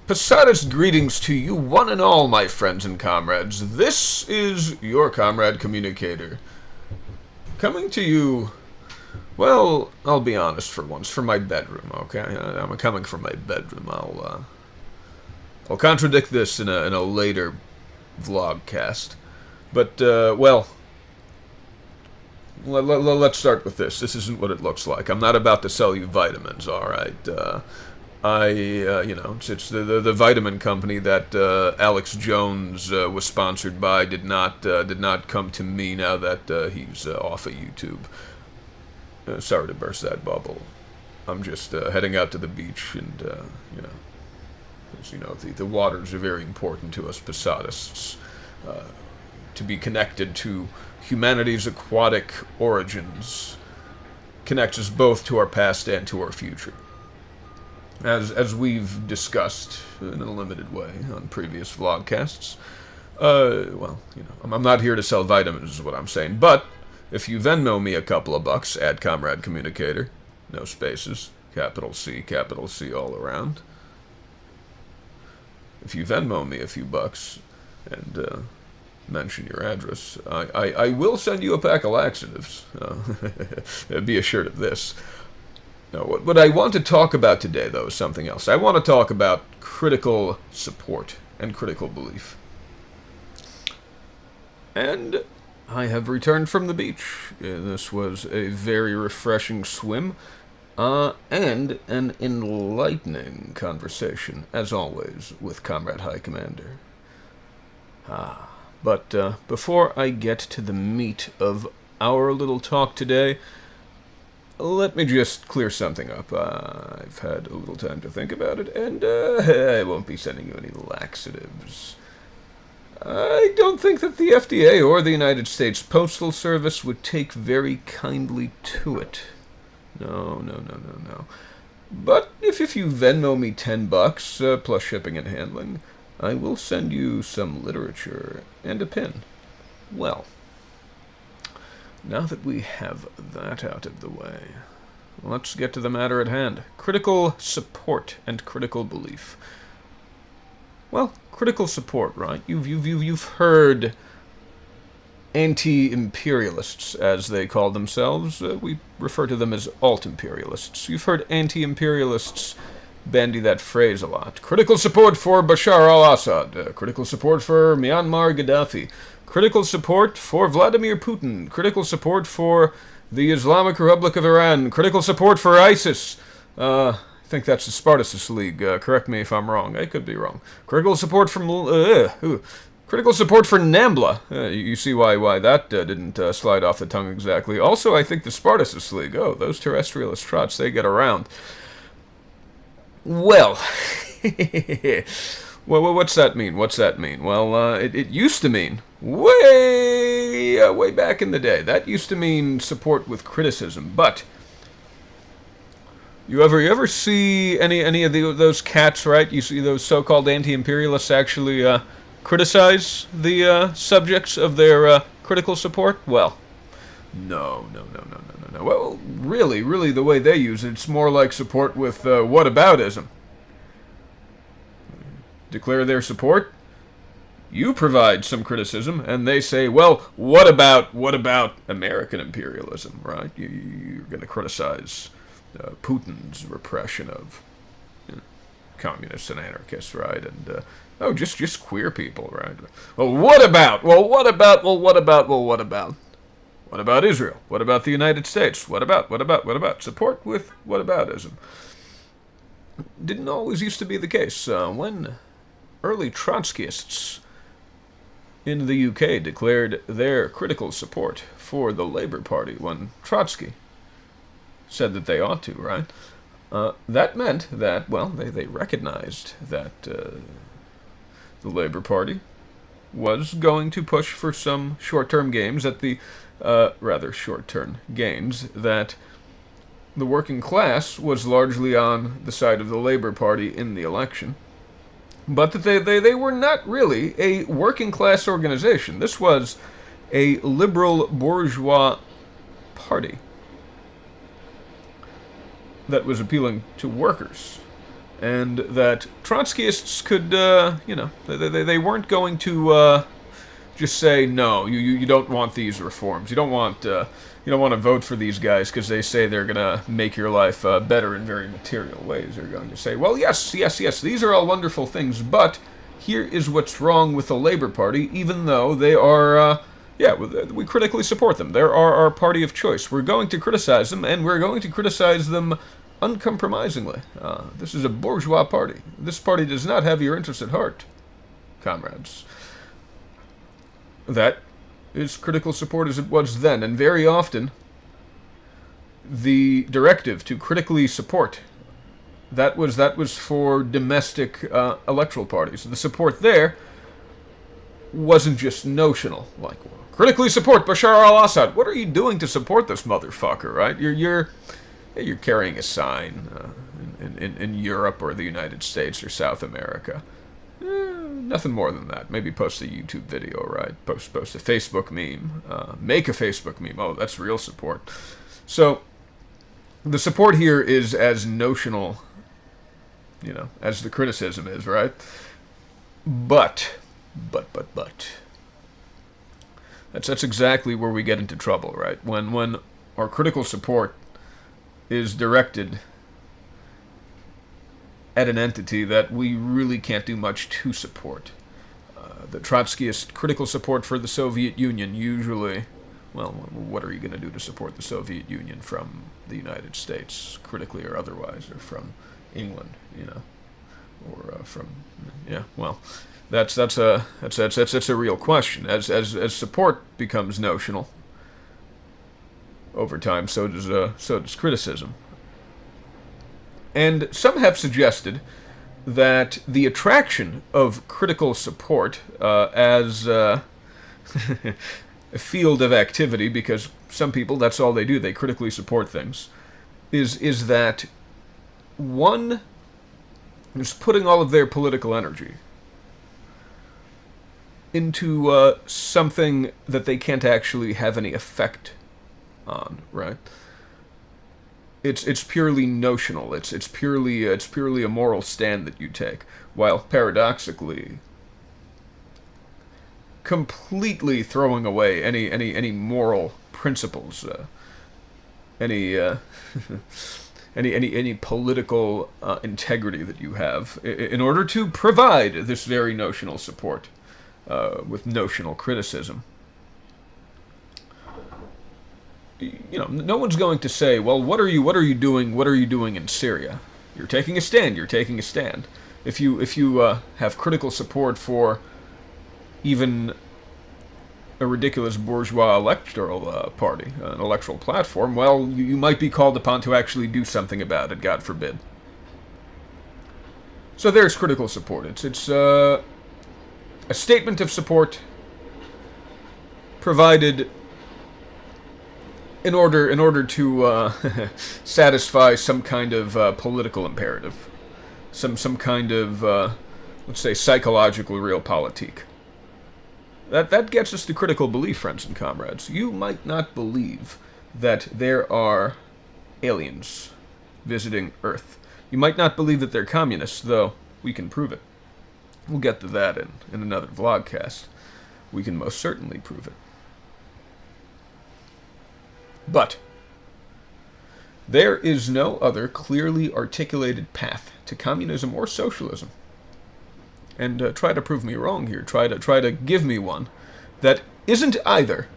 Posadist greetings to you, one and all, my friends and comrades. This is your Comrade Communicator. Coming to you, well, I'll be honest for once, from my bedroom, okay? I'm coming from my bedroom. I'll contradict this in a later vlogcast. But, well, let's start with this. This isn't what it looks like. I'm not about to sell you vitamins, alright? It's the vitamin company that Alex Jones was sponsored by did not come to me now that he's off of YouTube. Sorry to burst that bubble. I'm just heading out to the beach, and the waters are very important to us Posadists. To be connected to humanity's aquatic origins connects us both to our past and to our future. As we've discussed in a limited way on previous vlogcasts, I'm not here to sell vitamins is what I'm saying, but if you Venmo me a couple of bucks, add Comrade Communicator, no spaces, capital C all around. If you Venmo me a few bucks and mention your address, I will send you a pack of laxatives. Be assured of this. No, what I want to talk about today, though, is something else. I want to talk about critical support and critical belief. And I have returned from the beach. This was a very refreshing swim, and an enlightening conversation, as always, with Comrade High Commander. But before I get to the meat of our little talk today, let me just clear something up. I've had a little time to think about it, and I won't be sending you any laxatives. I don't think that the FDA or the United States Postal Service would take very kindly to it. No. But if you Venmo me $10 plus shipping and handling, I will send you some literature and a pin. Well, now that we have that out of the way, let's get to the matter at hand. Critical support and critical belief. Well, critical support, right? You've heard anti-imperialists, as they call themselves. We refer to them as alt-imperialists. You've heard anti-imperialists bandy that phrase a lot. Critical support for Bashar al-Assad. Critical support for Myanmar Gaddafi. Critical support for Vladimir Putin. Critical support for the Islamic Republic of Iran. Critical support for ISIS. I think that's the Spartacus League. Correct me if I'm wrong. I could be wrong. Critical support from... critical support for NAMBLA. You see why that didn't slide off the tongue exactly. Also, I think the Spartacus League. Oh, those terrestrialist trots, they get around. Well... Well, what's that mean? Well, it used to mean, way back in the day, that used to mean support with criticism, but you ever see any of those cats, right? You see those so-called anti-imperialists actually criticize the subjects of their critical support? Well, no. Well, really, the way they use it, it's more like support with whataboutism. Declare their support, you provide some criticism, and they say, well, what about American imperialism, right? You're going to criticize Putin's repression of communists and anarchists, right? And, just queer people, right? Well, what about Israel? What about the United States? What about support with whataboutism? Didn't always used to be the case. When early Trotskyists in the UK declared their critical support for the Labour Party, when Trotsky said that they ought to, right? That meant that, well, they recognized that the Labour Party was going to push for some short-term gains at the, short-term gains that the working class was largely on the side of the Labour Party in the election. But that they were not really a working class organization. This was a liberal bourgeois party. that was appealing to workers. And that Trotskyists could, they weren't going to just say, no, you don't want these reforms. You don't want to vote for these guys because they say they're going to make your life better in very material ways. They're going to say, well, yes, these are all wonderful things, but here is what's wrong with the Labour Party, even though they are, we critically support them. They're our party of choice. We're going to criticize them, and we're going to criticize them uncompromisingly. This is a bourgeois party. This party does not have your interests at heart, comrades. That is critical support as it was then, and very often the directive to critically support, that was for domestic electoral parties. The support there wasn't just notional, like, critically support Bashar al-Assad. What are you doing to support this motherfucker, right? You're carrying a sign in Europe or the United States or South America. Nothing more than that. Maybe post a YouTube video, right? Post a Facebook meme. Make a Facebook meme. Oh, that's real support. So, the support here is as notional, as the criticism is, right? But. That's exactly where we get into trouble, right? When our critical support is directed at an entity that we really can't do much to support. The Trotskyist critical support for the Soviet Union usually, well, what are you going to do to support the Soviet Union from the United States, critically or otherwise, or from England, or from, well, that's a real question. As support becomes notional over time, so does criticism. And some have suggested that the attraction of critical support as a field of activity, because some people, that's all they do, they critically support things, is that one is putting all of their political energy into something that they can't actually have any effect on, right? It's purely notional. It's purely a moral stand that you take, while paradoxically completely throwing away any moral principles, any political integrity that you have in order to provide this very notional support with notional criticism. No one's going to say, well, what are you doing in Syria? You're taking a stand. If you have critical support for even a ridiculous bourgeois electoral party, an electoral platform, well, you might be called upon to actually do something about it, God forbid. So there's critical support. It's a statement of support provided in order to satisfy some kind of political imperative, some kind of let's say psychological realpolitik. That gets us to critical belief, friends and comrades. You might not believe that there are aliens visiting Earth. You might not believe that they're communists, though we can prove it. We'll get to that in another vlogcast. We can most certainly prove it. But there is no other clearly articulated path to communism or socialism. And try to prove me wrong here. Try to give me one that isn't either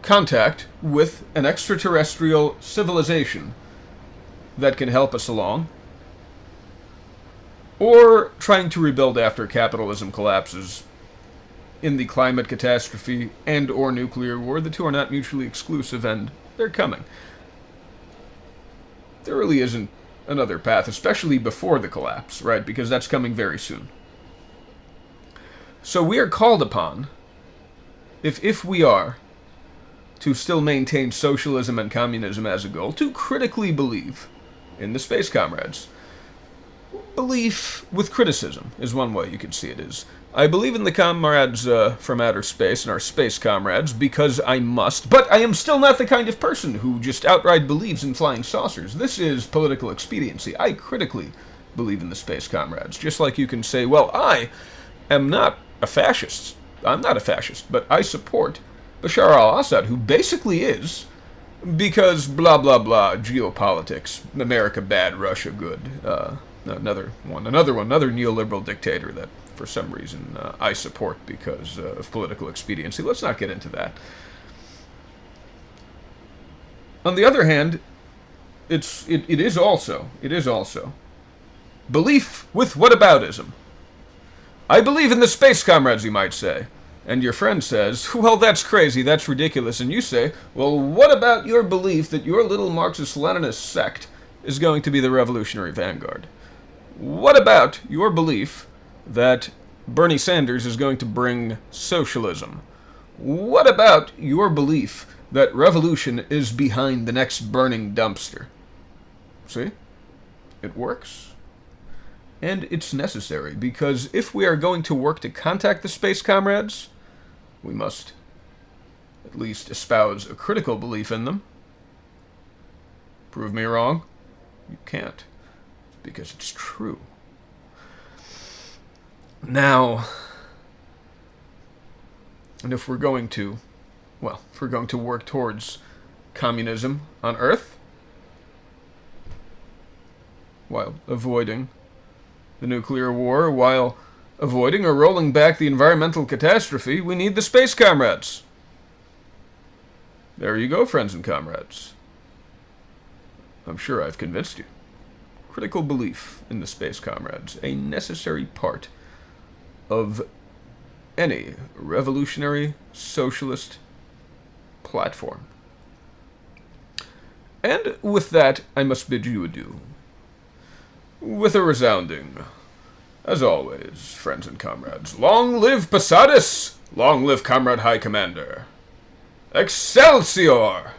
contact with an extraterrestrial civilization that can help us along, or trying to rebuild after capitalism collapses in the climate catastrophe and or nuclear war. The two are not mutually exclusive, and they're coming. There really isn't another path, especially before the collapse, right? Because that's coming very soon. So we are called upon, if we are to still maintain socialism and communism as a goal, to critically believe in the space comrades. Belief with criticism is one way you could see it is. I believe in the comrades from outer space and our space comrades because I must, but I am still not the kind of person who just outright believes in flying saucers. This is political expediency. I critically believe in the space comrades. Just like you can say, well, I am not a fascist. I'm not a fascist, but I support Bashar al-Assad, who basically is, because blah, blah, blah, geopolitics, America bad, Russia good. Another neoliberal dictator that, for some reason, I support because of political expediency. Let's not get into that. On the other hand, it is also belief with whataboutism. I believe in the space comrades, you might say. And your friend says, well, that's crazy, that's ridiculous. And you say, well, what about your belief that your little Marxist-Leninist sect is going to be the revolutionary vanguard? What about your belief that Bernie Sanders is going to bring socialism? What about your belief that revolution is behind the next burning dumpster? See? It works. And it's necessary, because if we are going to work to contact the space comrades, we must at least espouse a critical belief in them. Prove me wrong? You can't, because it's true. Now, and if we're going to work towards communism on Earth, while avoiding the nuclear war, while avoiding or rolling back the environmental catastrophe, we need the space comrades. There you go, friends and comrades. I'm sure I've convinced you. Critical belief in the space comrades, a necessary part of any revolutionary socialist platform. And with that, I must bid you adieu. With a resounding, as always, friends and comrades, long live Posadist! Long live Comrade High Commander! Excelsior!